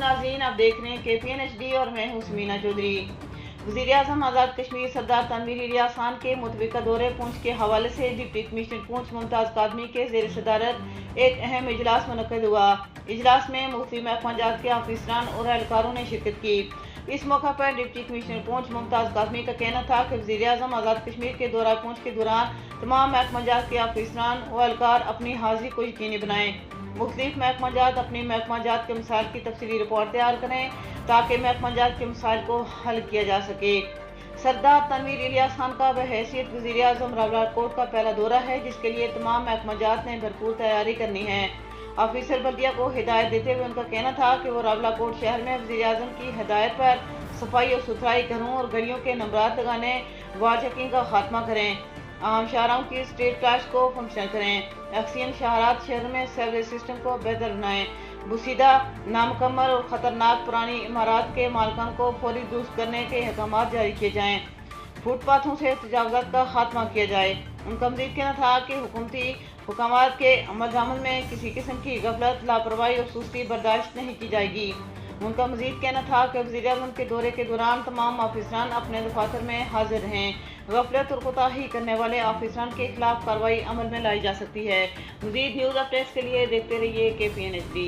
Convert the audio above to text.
नाज़रीन, आप देख रहे हैं KPN HD और मैं हूं समीना चौधरी। वज़ीर-ए-आज़म आज़ाद कश्मीर सरदार तनवीर इलियास खान के मुतविका दौरे पूंछ के हवाले से डिप्टी कमिश्नर पूंछ मुमताज़ कादमी के ज़ेर सदारत एक अहम इजलास मुनक़्क़िद हुआ। इजलास में मुख्तलिफ महकमा जात के अफसरान और एहलकारों ने शिरकत की। इस मौका पर डिप्टी कमिश्नर पूंछ मुमताज़ कादमी का कहना था कि वज़ीर-ए-आज़म आज़ाद कश्मीर के दौरा पूंछ के दौरान तमाम महकमा जात के अफसरान व एहलकार अपनी हाज़िरी को यकीनी बनाएं। मुख्तलिफ महकमा जात अपनी महकमा जात के मसाइल की तफसीली रिपोर्ट तैयार करें ताकि महकमा जात के मसाइल को हल किया जा सके। सरदार तनवीर इलियास खान का बहैसियत वज़ीर-ए-आज़म रावलकोट का पहला दौरा है, जिसके लिए तमाम महकमा जात ने भरपूर तैयारी करनी है। ऑफिसर बल्दिया को हिदायत देते हुए उनका कहना था कि वो रावलकोट शहर में वज़ीर-ए-आज़म की हिदायत पर सफाई और सुथराई घरों और गलियों के नंबरात लगाने, वाल चेकिंग का खात्मा करें, आम शाहराओं की स्ट्रीट लाइट्स को फंक्शन करें, अक्सियन शहरात शहर में सीवरेज सिस्टम को बेहतर बनाएं, बुसीदा, नामुकम्मल और ख़तरनाक पुरानी इमारत के मालिकान को फौरी दुरुस्त करने के अहकाम जारी किए जाएँ, फुटपाथों से तजावुज़ात का खात्मा किया जाए। उनका मज़ीद कहना था कि हुकूमती हुकामात के अमल में किसी किस्म की गफलत, लापरवाही और सुस्ती बर्दाश्त नहीं की जाएगी। उनका मज़ीद कहना था कि वज़ीर-ए-आज़म के दौरे के दौरान तमाम अफसरान अपने दफातर में हाजिर रहें। गफलत और कोताही करने वाले अफसरान के खिलाफ कार्रवाई अमल में लाई जा सकती है। मज़ीद न्यूज़ अपडेट्स के लिए देखते रहिए KPN HD।